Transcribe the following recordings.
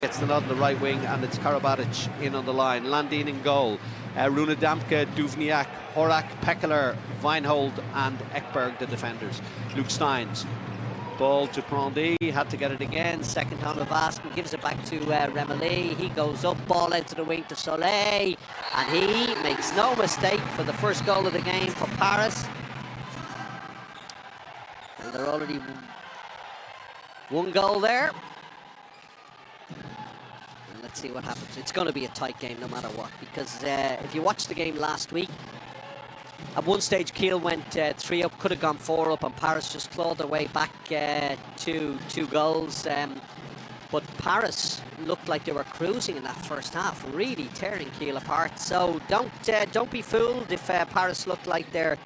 Gets the nod on the right wing, and it's Karabatic in on the line. Landin in goal. Runa Damke, Duvniak, Horak, Pekeler, Weinhold and Ekberg, the defenders. Luke Steins. Ball to Prondy, had to get it again. Second time of asking, gives it back to Remeli. He goes up, ball into the wing to Soleil, and he makes no mistake for the first goal of the game for Paris. And they're already one goal there. Let's see what happens. It's going to be a tight game no matter what, because if you watched the game last week, at one stage Kiel went 3 up, could have gone 4 up, and Paris just clawed their way back to 2 goals. But Paris looked like they were cruising in that first half, really tearing Kiel apart. So don't be fooled if Paris look like they're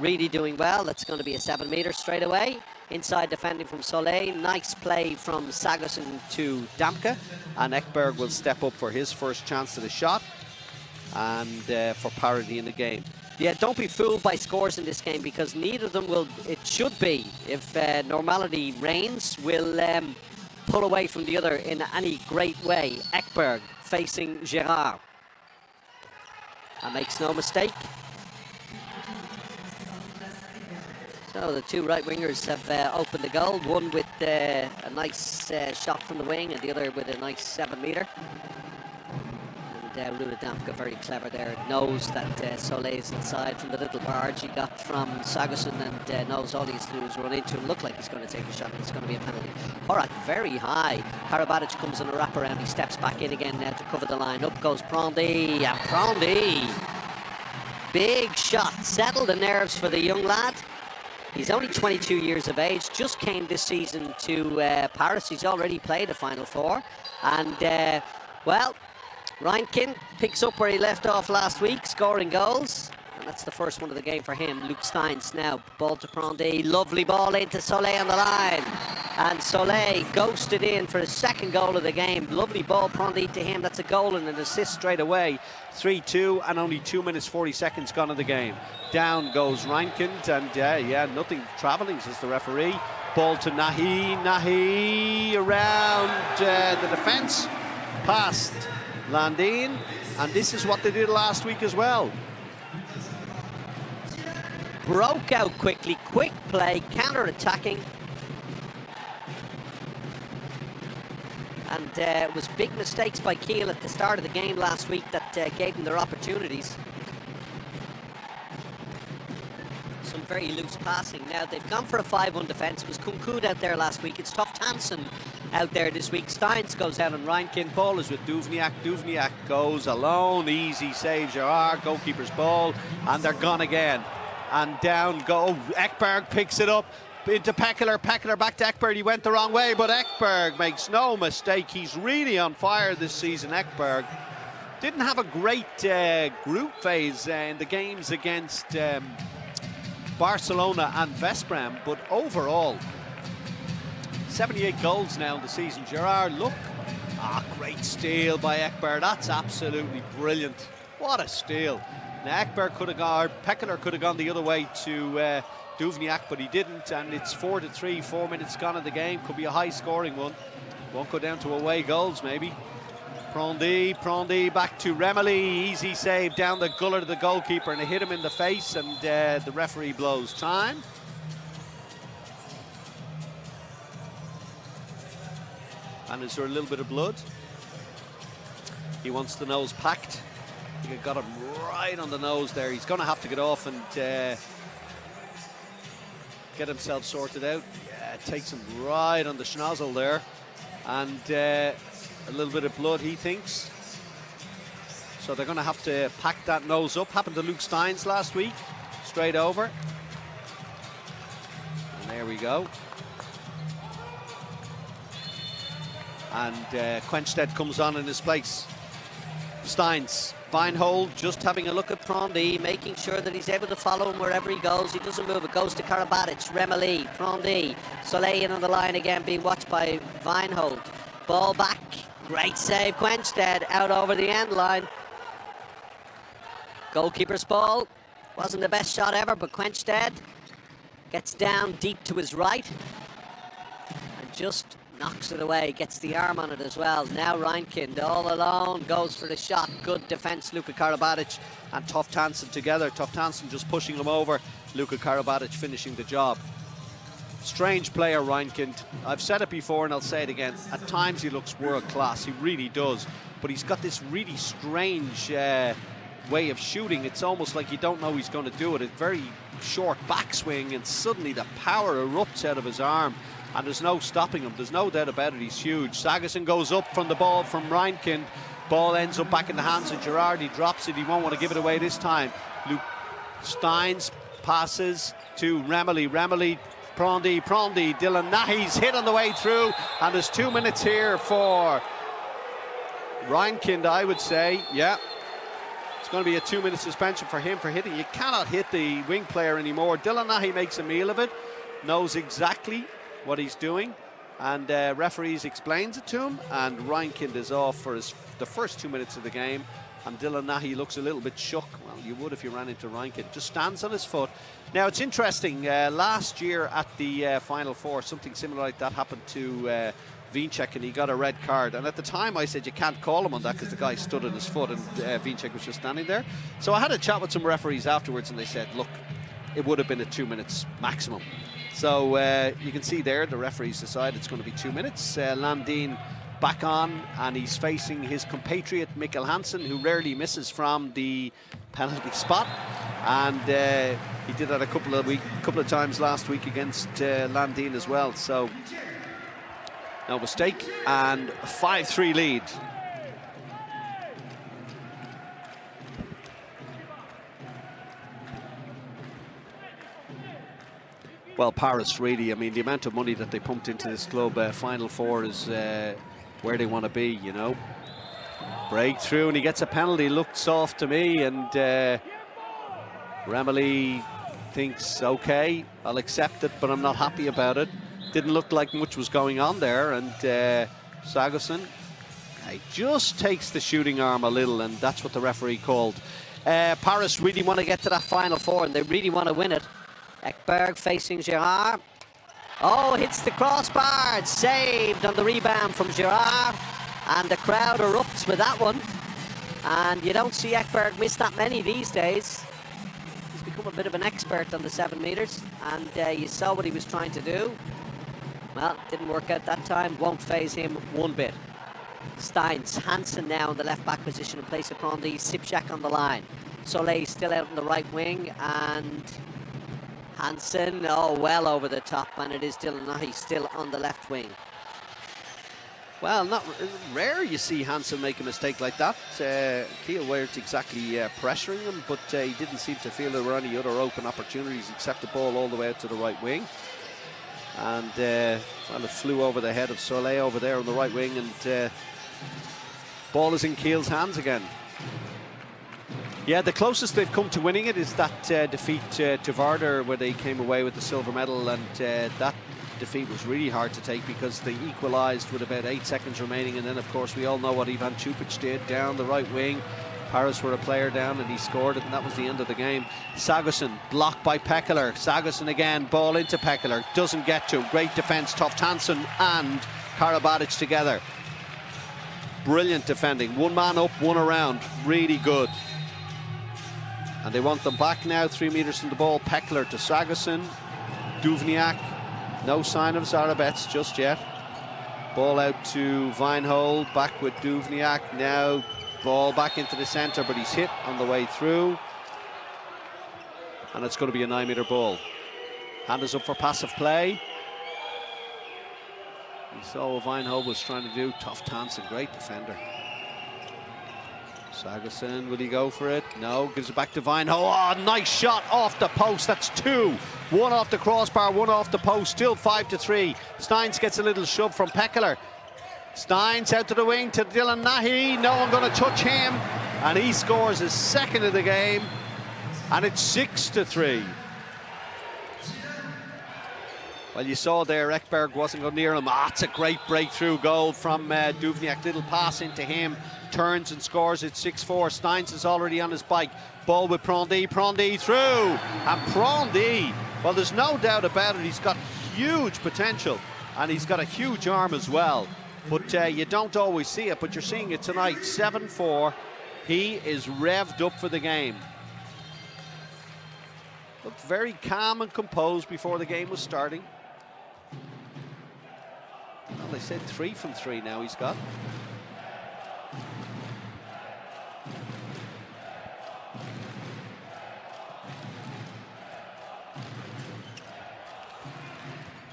really doing well. That's going to be a 7-meter straight away. Inside defending from Soleil, nice play from Sagosen to Damke, and Ekberg will step up for his first chance at a shot, and for parity in the game. Yeah, don't be fooled by scores in this game, because neither of them will, it should be, if normality reigns, will pull away from the other in any great way. Ekberg facing Gerard, and makes no mistake. So the 2 right wingers have opened the goal, one with a nice shot from the wing and the other with a nice 7-meter. And Runa Damke, very clever there, knows that Soleil is inside from the little barge he got from Sagosen, and knows all he has to do is run into him, look like he's going to take a shot, and it's going to be a penalty. Horak very high. Karabatic comes on a wraparound, he steps back in again now to cover the line. Up goes Prondy, and Prondy, big shot, settled the nerves for the young lad. He's only 22 years of age, just came this season to Paris. He's already played a Final Four. And, well, Reinkin picks up where he left off last week, scoring goals. And that's the first one of the game for him. Luke Steins now, ball to Prondy. Lovely ball into Soleil on the line. And Soleil ghosted in for his second goal of the game. Lovely ball, Prondy to him. That's a goal and an assist straight away. 3-2 and only 2 minutes 40 seconds gone in the game. Down goes Reinkind, and yeah, nothing travelling, says the referee. Ball to Nahi around the defence, past Landin, and this is what they did last week as well. Broke out quickly, quick play, counter-attacking. And it was big mistakes by Kiel at the start of the game last week that gave them their opportunities. Some very loose passing. Now they've gone for a 5-1 defence. It was Kunkud out there last week. It's Toft Hansen out there this week. Steins goes out on Reinkind. Ball is with Duvniak. Duvniak goes alone. Easy save, Gerard. Goalkeeper's ball. And they're gone again. And down go. Ekberg picks it up. Into Pekeler, Pekeler back to Ekberg. He went the wrong way, but Ekberg makes no mistake. He's really on fire this season, Ekberg. Didn't have a great group phase in the games against Barcelona and Vesprem, but overall, 78 goals now in the season. Gerard, look, great steal by Ekberg. That's absolutely brilliant. What a steal. Now Ekberg could have gone, or Pekeler could have gone the other way to Duvniak, but he didn't, and it's 4-3, 4 minutes gone in the game. Could be a high-scoring one. Won't go down to away goals, maybe. Prondy back to Remeli. Easy save down the gullet of the goalkeeper, and it hit him in the face, and the referee blows time. And is there a little bit of blood? He wants the nose packed. I think it got him right on the nose there. He's going to have to get off and get himself sorted out. Yeah, it takes him right on the schnozzle there, and a little bit of blood, he thinks. So they're going to have to pack that nose up. Happened to Luke Steins last week. Straight over. And there we go. And Quenstead comes on in his place. Steins. Weinhold just having a look at Prondy, making sure that he's able to follow him wherever he goes. He doesn't move. It goes to Karabatic, Remeli, Prondy, Soleil in on the line again, being watched by Weinhold. Ball back. Great save, Quenstead, out over the end line. Goalkeeper's ball. Wasn't the best shot ever, but Quenstead gets down deep to his right and just knocks it away, gets the arm on it as well. Now Reinkind all alone, goes for the shot. Good defence, Luka Karabatic and Toftansen together. Toftansen just pushing him over, Luka Karabatic finishing the job. Strange player, Reinkind. I've said it before and I'll say it again. At times he looks world class, he really does. But he's got this really strange way of shooting. It's almost like you don't know he's going to do it. It's very short backswing and suddenly the power erupts out of his arm and there's no stopping him. There's no doubt about it, he's huge. Sagosen goes up from the ball from Reinkind. Ball ends up back in the hands of Gerard. He drops it, he won't want to give it away this time. Luke Steins passes to Remily. Prondy, Dylan Nahi's hit on the way through, and there's 2 minutes here for Reinkind, I would say. Yeah, it's going to be a 2-minute suspension for him for hitting. You cannot hit the wing player anymore. Dylan Nahi makes a meal of it, knows exactly what he's doing, and referees explains it to him, and Reinkind is off for the first 2 minutes of the game. And Dylan Nahi looks a little bit shook. Well, you would if you ran into Reinkind. Just stands on his foot. Now, it's interesting. Last year at the Final Four, something similar like that happened to Vinček, and he got a red card. And at the time, I said you can't call him on that because the guy stood on his foot, and Vinček was just standing there. So I had a chat with some referees afterwards, and they said, look, it would have been a 2 minutes maximum. So you can see there, the referees decide it's going to be 2 minutes. Landin back on, and he's facing his compatriot Mikkel Hansen, who rarely misses from the penalty spot, and he did that a couple of times last week against Landin as well. So no mistake, and a 5-3 lead. Well, Paris really, I mean, the amount of money that they pumped into this club, Final Four is where they want to be, you know. Breakthrough, and he gets a penalty. Looked soft to me, and Remily thinks, okay, I'll accept it, but I'm not happy about it. Didn't look like much was going on there, and Sagosen just takes the shooting arm a little, and that's what the referee called. Paris really want to get to that Final Four, and they really want to win it. Ekberg facing Gerard. Oh, hits the crossbar, saved on the rebound from Gerard, and the crowd erupts with that one. And you don't see Ekberg miss that many these days. He's become a bit of an expert on the 7 meters, and you saw what he was trying to do. Well, didn't work out that time, won't phase him one bit. Steins, Hansen now in the left back position in place of Prondy, Sipchak on the line. Soleil still out in the right wing, and Hansen, oh, well over the top, and it is Dylan Nahi still on the left wing. Well, not rare you see Hansen make a mistake like that. Kiel weren't exactly pressuring him, but he didn't seem to feel there were any other open opportunities except the ball all the way out to the right wing. And well, it flew over the head of Soleil over there on the right wing, and ball is in Kiel's hands again. Yeah, the closest they've come to winning it is that defeat to Vardar, where they came away with the silver medal, and that defeat was really hard to take because they equalised with about 8 seconds remaining, and then of course we all know what Ivan Čupić did down the right wing. Paris were a player down and he scored it, and that was the end of the game. Sagosen blocked by Pekeler. Sagosen again, ball into Pekeler, doesn't get to him. Great defence, Toftansen and Karabatic together. Brilliant defending, one man up, one around, really good. And they want them back now, 3 meters from the ball. Pekeler to Sagosen. Duvniak, no sign of Zarabets just yet. Ball out to Vinehole, back with Duvniak. Now ball back into the centre, but he's hit on the way through. And it's going to be a 9 meter ball. Hand is up for passive play. You saw what Vinehole was trying to do. Toftansen, great defender. Sagosen, will he go for it? No, gives it back to Vinehole. Oh, nice shot off the post. That's two. One off the crossbar, one off the post. Still 5-3. Steins gets a little shove from Pekeler. Steins out to the wing to Dylan Nahi. No one going to touch him. And he scores his second of the game. And it's 6-3. Well, you saw there, Ekberg wasn't going near him. Ah, it's a great breakthrough goal from Duvniak. Little pass into him. Turns and scores it 6-4. Steins is already on his bike. Ball with Prondy. Prondy through. And Prondy, well, there's no doubt about it. He's got huge potential. and he's got a huge arm as well. But you don't always see it, but you're seeing it tonight. 7-4. He is revved up for the game. Looked very calm and composed before the game was starting. Well, they said 3 from 3 now he's got.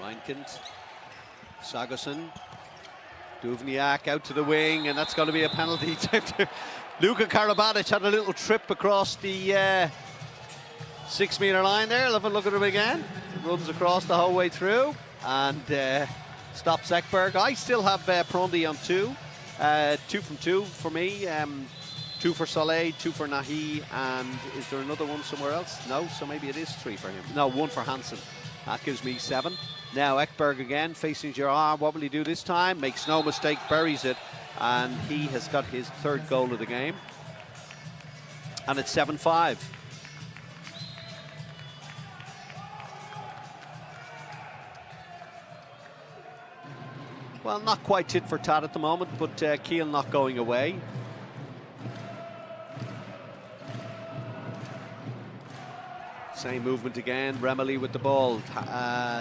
Reinkens, Sagosen, Duvniak out to the wing, and that's going to be a penalty. Luka Karabatic had a little trip across the 6 metre line there. Have a look at him again. Runs across the whole way through and stops Ekberg. I still have Prondy on 2. 2 from 2 for me. 2 for Soleil, 2 for Nahi, and is there another one somewhere else? No, so maybe it is 3 for him. No, 1 for Hansen. That gives me 7. Now Ekberg again facing Gerard. What will he do this time? Makes no mistake, buries it, and he has got his 3rd goal of the game. And it's 7-5. Well, not quite tit for tat at the moment, but Kiel not going away. Same movement again. Remeli with the ball.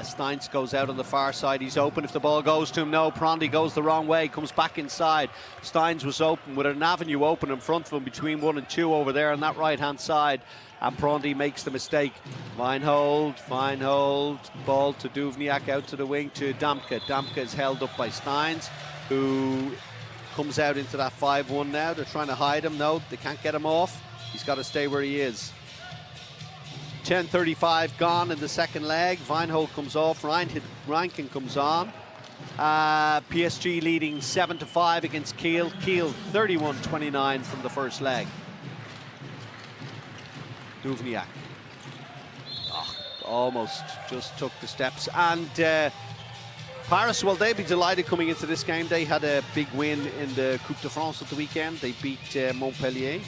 Steins goes out on the far side. He's open if the ball goes to him. No, Prondy goes the wrong way. Comes back inside. Steins was open with an avenue open in front of him between 1 and 2 over there on that right-hand side. And Prondy makes the mistake. Fine hold. Ball to Duvniak out to the wing to Damke. Damke is held up by Steins, who comes out into that 5-1 now. They're trying to hide him. No, they can't get him off. He's got to stay where he is. 10:35 gone in the second leg. Weinhold comes off. Reinken comes on. PSG leading 7-5 against Kiel. Kiel 31-29 from the first leg. Duvniak. Oh, almost just took the steps. And Paris, well, they'd be delighted coming into this game. They had a big win in the Coupe de France at the weekend. They beat Montpellier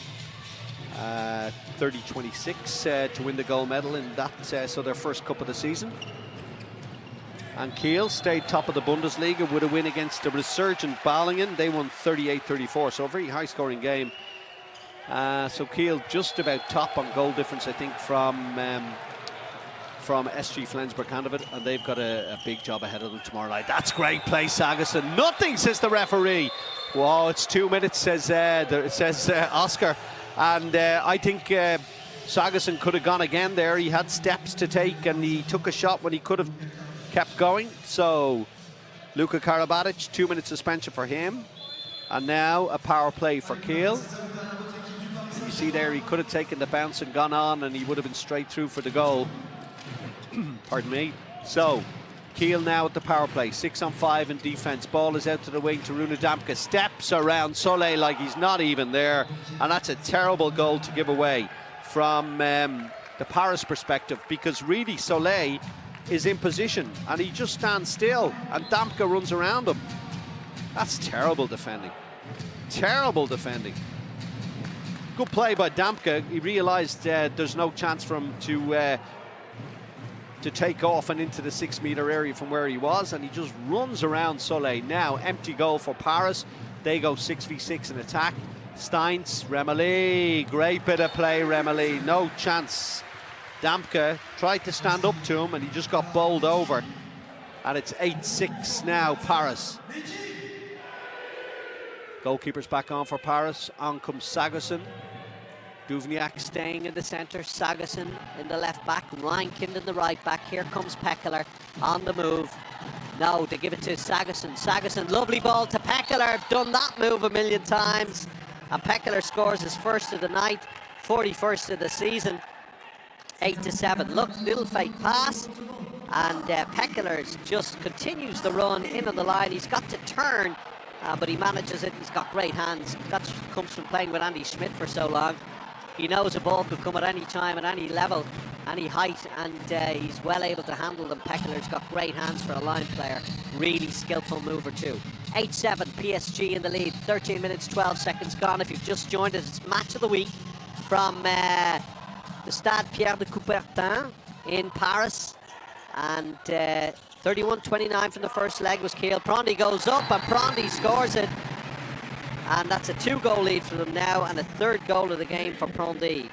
30-26 to win the gold medal in that, so their first cup of the season. And Kiel stayed top of the Bundesliga with a win against the resurgent Balingen. They won 38-34, so a very high-scoring game. So Kiel just about top on goal difference, I think, from SG Flensburg-Handewitt, and they've got a big job ahead of them tomorrow night. That's great play, Sagosen. Nothing, says the referee. Whoa, it's 2 minutes, says Oscar. And I think Sagosen could have gone again there. He had steps to take, and he took a shot when he could have kept going. So Luka Karabatic, 2 minute suspension for him. And now a power play for Kiel. You see there, he could have taken the bounce and gone on, and he would have been straight through for the goal. Pardon me. So Kiel now at the power play, 6 on 5 in defence. Ball is out to the wing to Rune Damke. Steps around Soleil like he's not even there. And that's a terrible goal to give away from the Paris perspective, because really Soleil is in position and he just stands still and Damke runs around him. That's terrible defending. Terrible defending. Good play by Damke. He realised there's no chance for him to take off and into the 6 metre area from where he was, and he just runs around Soleil. Now empty goal for Paris. They go 6v6 in attack. Steins, Remeli, great bit of play, Remeli, no chance. Damke tried to stand up to him and he just got bowled over, and it's 8-6 now, Paris. Goalkeeper's back on for Paris. On comes Sagosen. Duvniak staying in the centre, Sagosen in the left back, Reinken in the right back. Here comes Pekeler on the move. No, they give it to Sagosen. Sagosen, lovely ball to Pekeler. Done that move a million times. And Pekeler scores his first of the night, 41st of the season. 8-7. Look, little fake pass. And Pekeler just continues the run in on the line. He's got to turn, but he manages it. He's got great hands. That comes from playing with Andy Schmidt for so long. He knows a ball could come at any time, at any level, any height, and he's well able to handle them. Pekeler's got great hands for a line player. Really skillful mover too. 8-7, PSG in the lead. 13 minutes, 12 seconds gone. If you've just joined us, it's match of the week from the Stade Pierre de Coubertin in Paris. And 31-29 from the first leg was Keele. Prondy goes up and Prondy scores it. And that's a 2-goal lead for them now, and a 3rd goal of the game for Prondy.